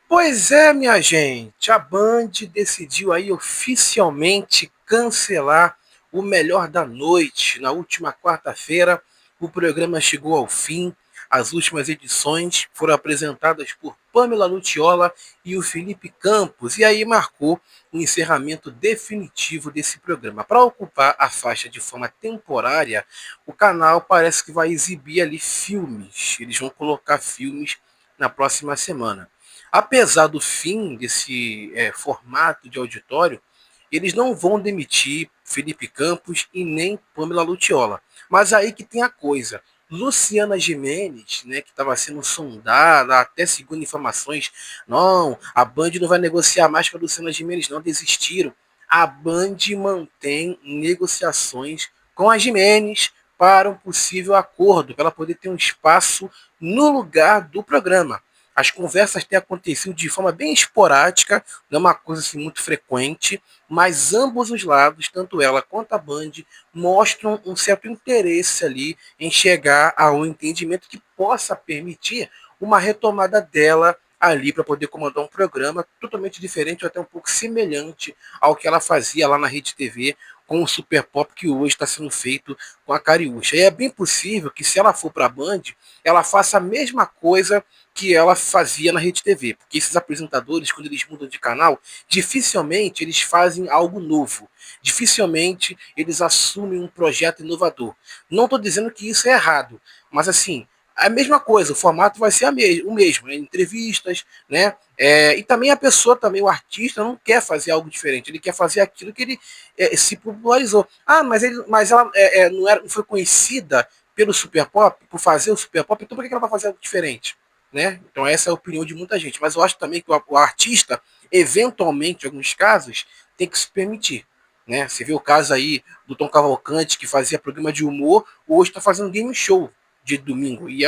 Pois é, minha gente, a Band decidiu aí oficialmente cancelar o Melhor da Noite. Na última quarta-feira, o programa chegou ao fim. As últimas edições foram apresentadas por Pamela Lucciola e o Felipe Campos, e aí marcou o encerramento definitivo desse programa. Para ocupar a faixa de forma temporária, o canal parece que vai exibir ali filmes. Eles vão colocar filmes na próxima semana. Apesar do fim desse formato de auditório, eles não vão demitir Felipe Campos e nem Pamela Lucciola. Mas aí que tem a coisa. Luciana Gimenez, né, que estava sendo sondada, até segundo informações, não, a Band não vai negociar mais com a Luciana Gimenez, não desistiram. A Band mantém negociações com a Gimenez para um possível acordo, para ela poder ter um espaço no lugar do programa. As conversas têm acontecido de forma bem esporádica, não é uma coisa assim muito frequente, mas ambos os lados, tanto ela quanto a Band, mostram um certo interesse ali em chegar a um entendimento que possa permitir uma retomada dela ali para poder comandar um programa totalmente diferente ou até um pouco semelhante ao que ela fazia lá na Rede TV com o Super Pop que hoje está sendo feito com a Cariúcha. E é bem possível que se ela for para a Band, ela faça a mesma coisa que ela fazia na Rede TV, porque esses apresentadores, quando eles mudam de canal, dificilmente eles fazem algo novo, dificilmente eles assumem um projeto inovador. Não estou dizendo que isso é errado, mas assim, a mesma coisa, o formato vai ser o mesmo, né? Entrevistas, né? E também a pessoa, também o artista, não quer fazer algo diferente, ele quer fazer aquilo que ele se popularizou. Ah, mas ela não foi conhecida pelo Super Pop, por fazer o Super Pop, então por que ela vai fazer algo diferente? Né? Então essa é a opinião de muita gente. Mas eu acho também que o artista, eventualmente, em alguns casos, tem que se permitir. Né? Você vê o caso aí do Tom Cavalcante, que fazia programa de humor, hoje está fazendo game show de domingo. E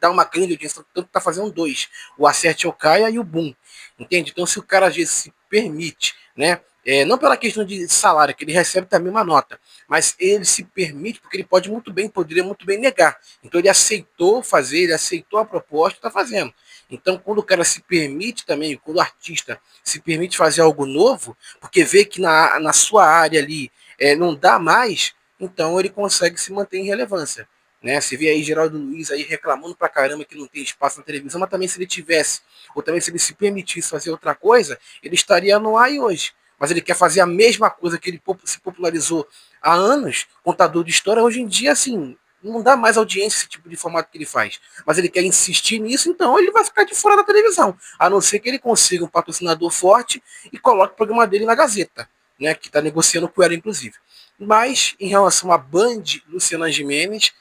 dá uma grande audiência, tanto está fazendo dois. O Acerte ou Caia e o Boom. Entende? Então se o cara às vezes se permite, né? Não pela questão de salário, que ele recebe também uma nota, mas ele se permite, porque ele poderia muito bem negar. Então ele aceitou fazer, ele aceitou a proposta e está fazendo. Então, quando o cara se permite também, quando o artista se permite fazer algo novo, porque vê que na sua área ali não dá mais, então ele consegue se manter em relevância. Né? Você vê aí Geraldo Luiz aí reclamando pra caramba que não tem espaço na televisão, mas também se ele tivesse, ou também se ele se permitisse fazer outra coisa, ele estaria no ar hoje. Mas ele quer fazer a mesma coisa que ele se popularizou há anos, contador de história, hoje em dia, assim, não dá mais audiência esse tipo de formato que ele faz. Mas ele quer insistir nisso, então ele vai ficar de fora da televisão. A não ser que ele consiga um patrocinador forte e coloque o programa dele na Gazeta, né, que está negociando com ela, inclusive. Mas, em relação à Band, Luciana Gimenez,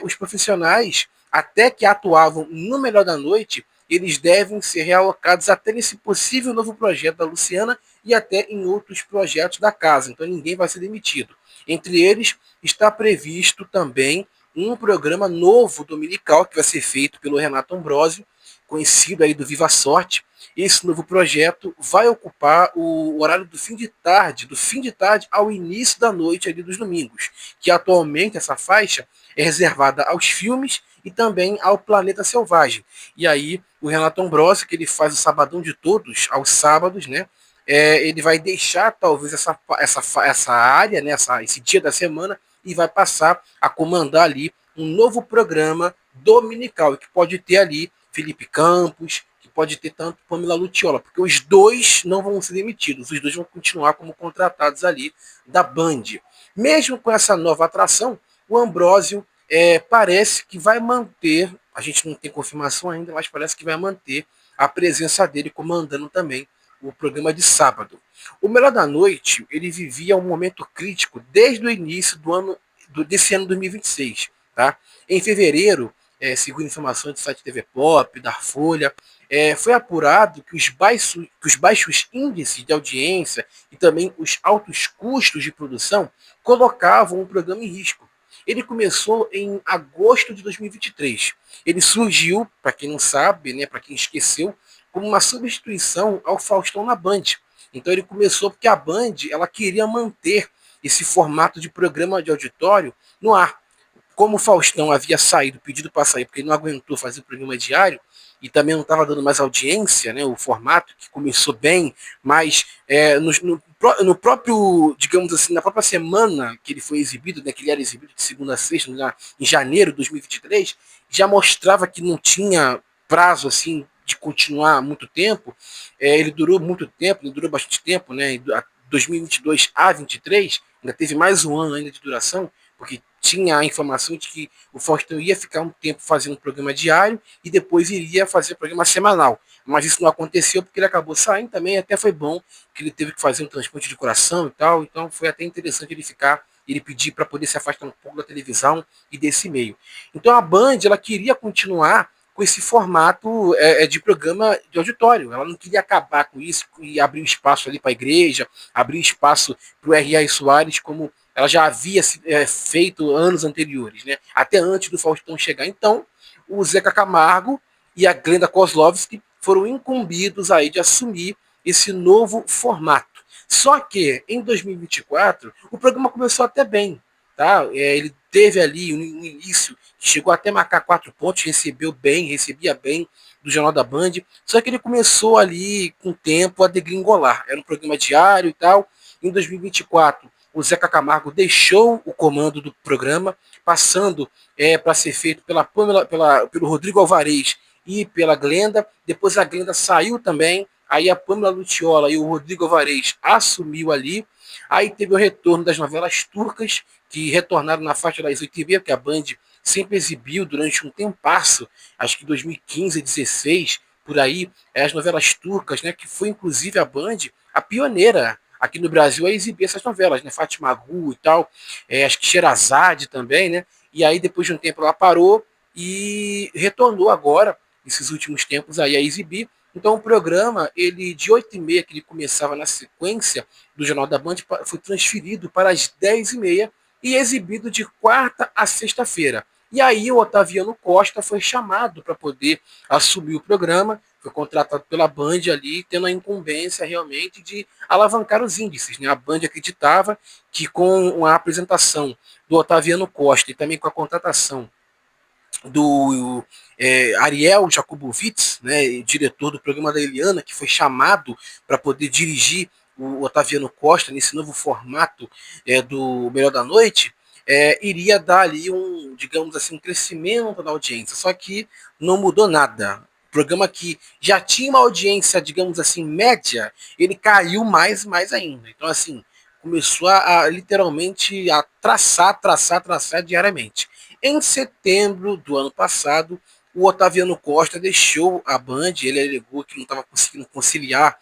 os profissionais, até que atuavam no Melhor da Noite, eles devem ser realocados até nesse possível novo projeto da Luciana e até em outros projetos da casa. Então ninguém vai ser demitido. Entre eles está previsto também um programa novo dominical que vai ser feito pelo Renato Ambrosio, conhecido aí do Viva Sorte. Esse novo projeto vai ocupar o horário do fim de tarde ao início da noite ali dos domingos, que atualmente essa faixa é reservada aos filmes e também ao Planeta Selvagem. E aí o Renato Ambrosio, que ele faz o Sabadão de Todos aos sábados, né? Ele vai deixar talvez essa área, né, esse dia da semana, e vai passar a comandar ali um novo programa dominical, que pode ter ali Felipe Campos, que pode ter tanto Pamela Lucciola, porque os dois não vão ser demitidos, os dois vão continuar como contratados ali da Band. Mesmo com essa nova atração, o Ambrósio parece que vai manter, a gente não tem confirmação ainda, mas parece que vai manter a presença dele comandando também o programa de sábado. O Melhor da Noite, ele vivia um momento crítico desde o início desse ano 2026. Tá? Em fevereiro, segundo informações do site TV Pop, da Folha, foi apurado que os baixos índices de audiência e também os altos custos de produção colocavam o programa em risco. Ele começou em agosto de 2023. Ele surgiu, para quem não sabe, né, para quem esqueceu, como uma substituição ao Faustão na Band. Então ele começou porque a Band ela queria manter esse formato de programa de auditório no ar. Como o Faustão havia saído, pedido para sair, porque ele não aguentou fazer o programa diário, e também não estava dando mais audiência, né, o formato que começou bem, mas no próprio, digamos assim, na própria semana que ele foi exibido, né, que ele era exibido de segunda a sexta, em janeiro de 2023, já mostrava que não tinha prazo assim de continuar muito tempo. Ele durou muito tempo, ele durou bastante tempo, né, 2022 a 23, ainda teve mais um ano ainda de duração, porque tinha a informação de que o Faustão ia ficar um tempo fazendo um programa diário e depois iria fazer programa semanal. Mas isso não aconteceu porque ele acabou saindo também, até foi bom que ele teve que fazer um transplante de coração e tal, então foi até interessante ele pedir para poder se afastar um pouco da televisão e desse meio. Então a Band, ela queria continuar com esse formato de programa de auditório. Ela não queria acabar com isso e abrir espaço ali para a igreja, abrir espaço para o R.A. Soares, como ela já havia feito anos anteriores, né? Até antes do Faustão chegar. Então, o Zeca Camargo e a Glenda Kozlovski foram incumbidos aí de assumir esse novo formato. Só que em 2024 o programa começou até bem, tá? Ele teve ali um início, chegou até marcar 4 pontos, recebia bem do Jornal da Band, só que ele começou ali com o tempo a degringolar. Era um programa diário e tal. Em 2024 o Zeca Camargo deixou o comando do programa, passando para ser feito pelo Rodrigo Alvarez e pela Glenda. Depois a Glenda saiu também, aí a Pâmela Lutiola e o Rodrigo Alvarez assumiu ali. Aí teve o retorno das novelas turcas, que retornaram na faixa das 8h30, porque a Band sempre exibiu durante um tempasso, acho que 2015, 2016, por aí, as novelas turcas, né, que foi inclusive a Band a pioneira aqui no Brasil a exibir essas novelas, né, Fátima Gu e tal, acho que Sherazade também, né, e aí depois de um tempo ela parou e retornou agora, esses últimos tempos aí a exibir. Então o programa, ele de 8h30, que ele começava na sequência do Jornal da Band, foi transferido para as 10h30 e exibido de quarta a sexta-feira. E aí o Otaviano Costa foi chamado para poder assumir o programa, foi contratado pela Band ali, tendo a incumbência realmente de alavancar os índices, né? A Band acreditava que com a apresentação do Otaviano Costa e também com a contratação do Ariel Jakubowicz, né, diretor do programa da Eliana, que foi chamado para poder dirigir o Otaviano Costa nesse novo formato do Melhor da Noite, iria dar ali um, digamos assim, um crescimento na audiência. Só que não mudou nada. O programa que já tinha uma audiência, digamos assim, média, ele caiu mais ainda. Então, assim, começou a literalmente a traçar diariamente. Em setembro do ano passado, o Otaviano Costa deixou a Band, ele alegou que não estava conseguindo conciliar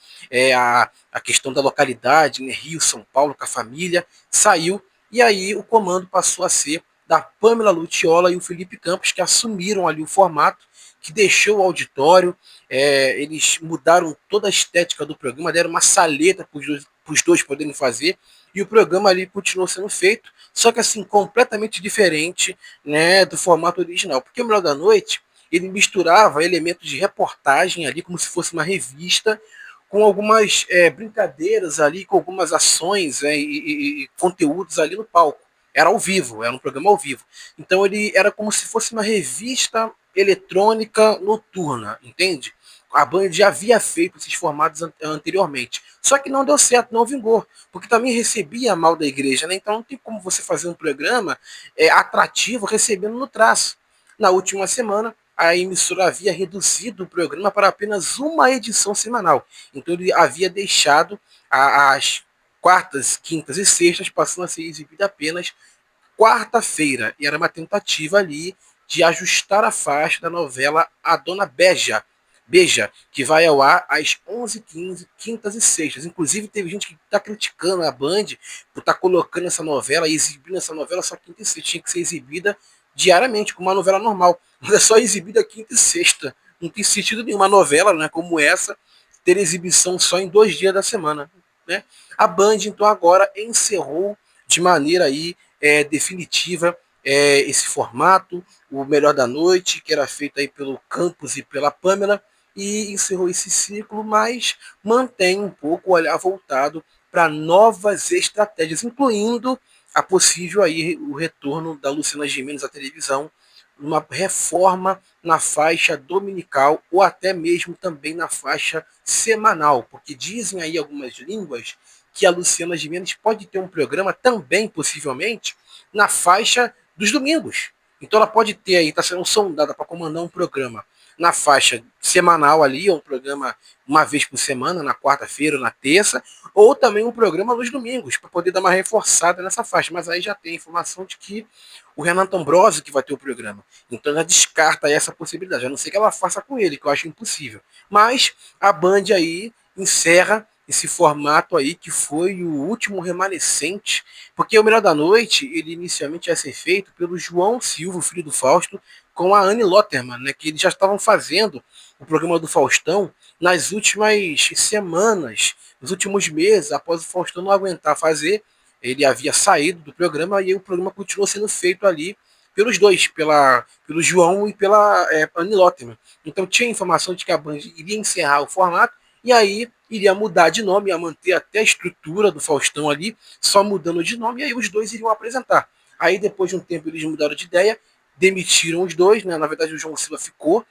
a questão da localidade, né, Rio, São Paulo, com a família, saiu, e aí o comando passou a ser da Pâmela Lutiola e o Felipe Campos, que assumiram ali o formato, que deixou o auditório, eles mudaram toda a estética do programa, deram uma saleta para os dois poderem fazer, e o programa ali continuou sendo feito, só que assim, completamente diferente, né, do formato original. Porque o Melhor da Noite, ele misturava elementos de reportagem ali, como se fosse uma revista, com algumas brincadeiras ali, com algumas ações e conteúdos ali no palco. Era ao vivo, era um programa ao vivo. Então ele era como se fosse uma revista eletrônica noturna, entende? A Band já havia feito esses formatos anteriormente. Só que não deu certo, não vingou. Porque também recebia mal da igreja, né? Então não tem como você fazer um programa atrativo recebendo no traço. Na última semana, a emissora havia reduzido o programa para apenas uma edição semanal. Então ele havia deixado as quartas, quintas e sextas passando a ser exibido apenas quarta-feira. E era uma tentativa ali de ajustar a faixa da novela A Dona Beija, que vai ao ar às 11h15, quintas e sextas. Inclusive, teve gente que está criticando a Band por estar colocando essa novela, exibindo essa novela só quinta e sexta. Tinha que ser exibida diariamente, como uma novela normal. Mas é só exibida quinta e sexta. Não tem sentido nenhuma novela, né, como essa ter exibição só em 2 dias da semana. Né? A Band, então, agora encerrou de maneira aí definitiva esse formato, o Melhor da Noite, que era feito aí pelo Campos e pela Pâmela, e encerrou esse ciclo, mas mantém um pouco o olhar voltado para novas estratégias, incluindo a possível aí o retorno da Luciana Gimenez à televisão, uma reforma na faixa dominical ou até mesmo também na faixa semanal, porque dizem aí algumas línguas que a Luciana Gimenez pode ter um programa também, possivelmente, na faixa dos domingos. Então ela pode ter aí, está sendo sondada para comandar um programa na faixa semanal ali, ou um programa uma vez por semana, na quarta-feira ou na terça, ou também um programa nos domingos, para poder dar uma reforçada nessa faixa. Mas aí já tem a informação de que o Renato Ambrosio que vai ter o programa. Então ela descarta essa possibilidade, a não ser que ela faça com ele, que eu acho impossível. Mas a Band aí encerra esse formato aí que foi o último remanescente, porque o Melhor da Noite, ele inicialmente ia ser feito pelo João Silva, filho do Fausto, com a Anne Lotterman, né, que eles já estavam fazendo o programa do Faustão nas últimas semanas, nos últimos meses, após o Faustão não aguentar fazer, ele havia saído do programa e o programa continuou sendo feito ali pelos dois, pelo João e pela Anne Lotterman. Então tinha informação de que a Band iria encerrar o formato e aí iria mudar de nome, ia manter até a estrutura do Faustão ali, só mudando de nome, e aí os dois iriam apresentar. Aí depois de um tempo eles mudaram de ideia, demitiram os dois, né? Na verdade o João Silva ficou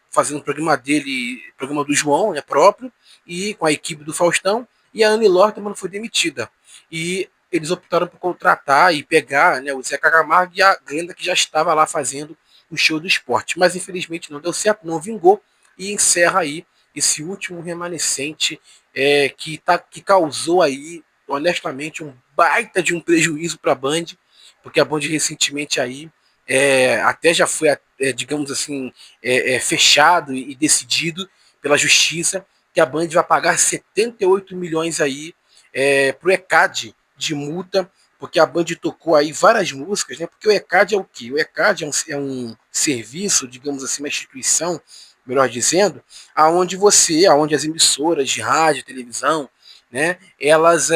fazendo o programa dele, programa do João, né, próprio, e com a equipe do Faustão, e a Anne Lotterman foi demitida. E eles optaram por contratar e pegar, né, o Zeca Camargo e a Glenda, que já estava lá fazendo o show do esporte. Mas infelizmente não deu certo, não vingou, e encerra aí esse último remanescente que causou aí, honestamente, um baita de um prejuízo para a Band, porque a Band recentemente aí até já foi, digamos assim, fechado e decidido pela justiça que a Band vai pagar 78 milhões aí pro ECAD de multa, porque a Band tocou aí várias músicas, né? Porque o ECAD é o quê? O ECAD é um serviço, digamos assim, uma instituição, melhor dizendo, aonde as emissoras de rádio, televisão, né, elas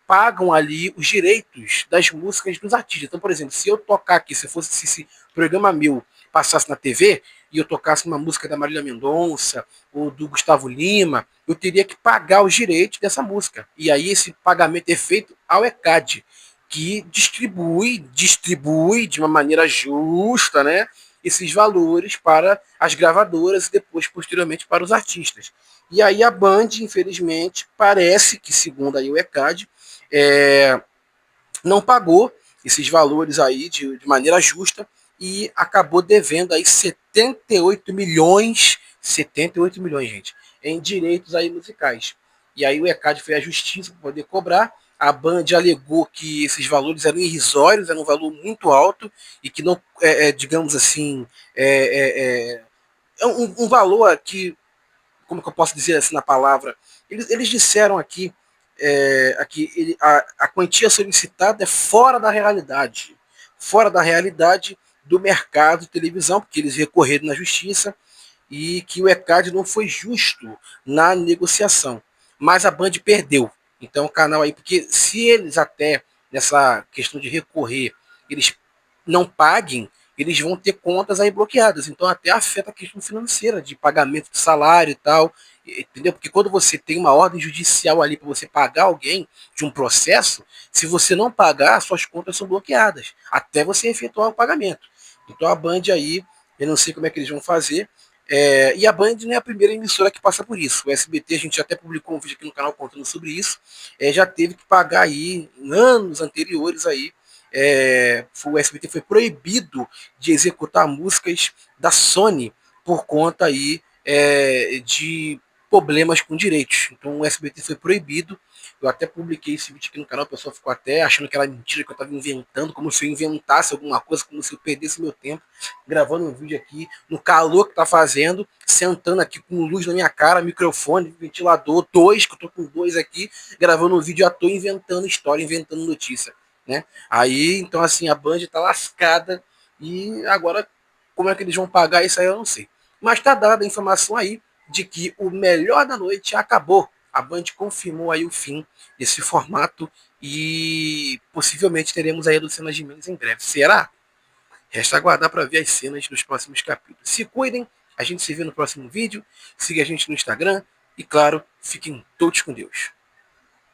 pagam ali os direitos das músicas dos artistas. Então, por exemplo, se eu tocar aqui, se esse programa meu passasse na TV e eu tocasse uma música da Marília Mendonça ou do Gustavo Lima, eu teria que pagar os direitos dessa música. E aí esse pagamento é feito ao ECAD, que distribui de uma maneira justa, né, esses valores para as gravadoras e depois, posteriormente, para os artistas. E aí a Band, infelizmente, parece que, segundo aí o ECAD, não pagou esses valores aí de maneira justa e acabou devendo aí 78 milhões, gente, em direitos aí musicais. E aí o ECAD foi à justiça para poder cobrar. A Band alegou que esses valores eram irrisórios, era um valor muito alto e que não, digamos assim, um valor que, como que eu posso dizer assim na palavra, eles disseram aqui a quantia solicitada é fora da realidade do mercado de televisão, porque eles recorreram na justiça e que o ECAD não foi justo na negociação. Mas a Band perdeu. Então o canal aí, porque se eles até nessa questão de recorrer, eles não paguem, eles vão ter contas aí bloqueadas. Então até afeta a questão financeira, de pagamento de salário e tal. Entendeu? Porque quando você tem uma ordem judicial ali para você pagar alguém de um processo, se você não pagar, suas contas são bloqueadas, até você efetuar o pagamento. Então a Band aí, eu não sei como é que eles vão fazer, e a Band não é a primeira emissora que passa por isso. O SBT, a gente até publicou um vídeo aqui no canal contando sobre isso, já teve que pagar aí, em anos anteriores aí, o SBT foi proibido de executar músicas da Sony por conta aí de problemas com direitos. Então o SBT foi proibido. Eu até publiquei esse vídeo aqui no canal, o pessoal ficou até achando que era mentira, que eu estava inventando, como se eu inventasse alguma coisa, como se eu perdesse meu tempo, gravando um vídeo aqui, no calor que tá fazendo, sentando aqui com luz na minha cara, microfone, ventilador, dois, que eu tô com dois aqui, gravando um vídeo à toa, inventando história, inventando notícia, né? Aí, então assim, a Band tá lascada e agora como é que eles vão pagar isso aí eu não sei. Mas tá dada a informação aí de que o Melhor da Noite acabou. A Band confirmou aí o fim desse formato e possivelmente teremos aí a Luciana Gimenez em breve. Será? Resta aguardar para ver as cenas dos próximos capítulos. Se cuidem, a gente se vê no próximo vídeo. Siga a gente no Instagram e, claro, fiquem todos com Deus.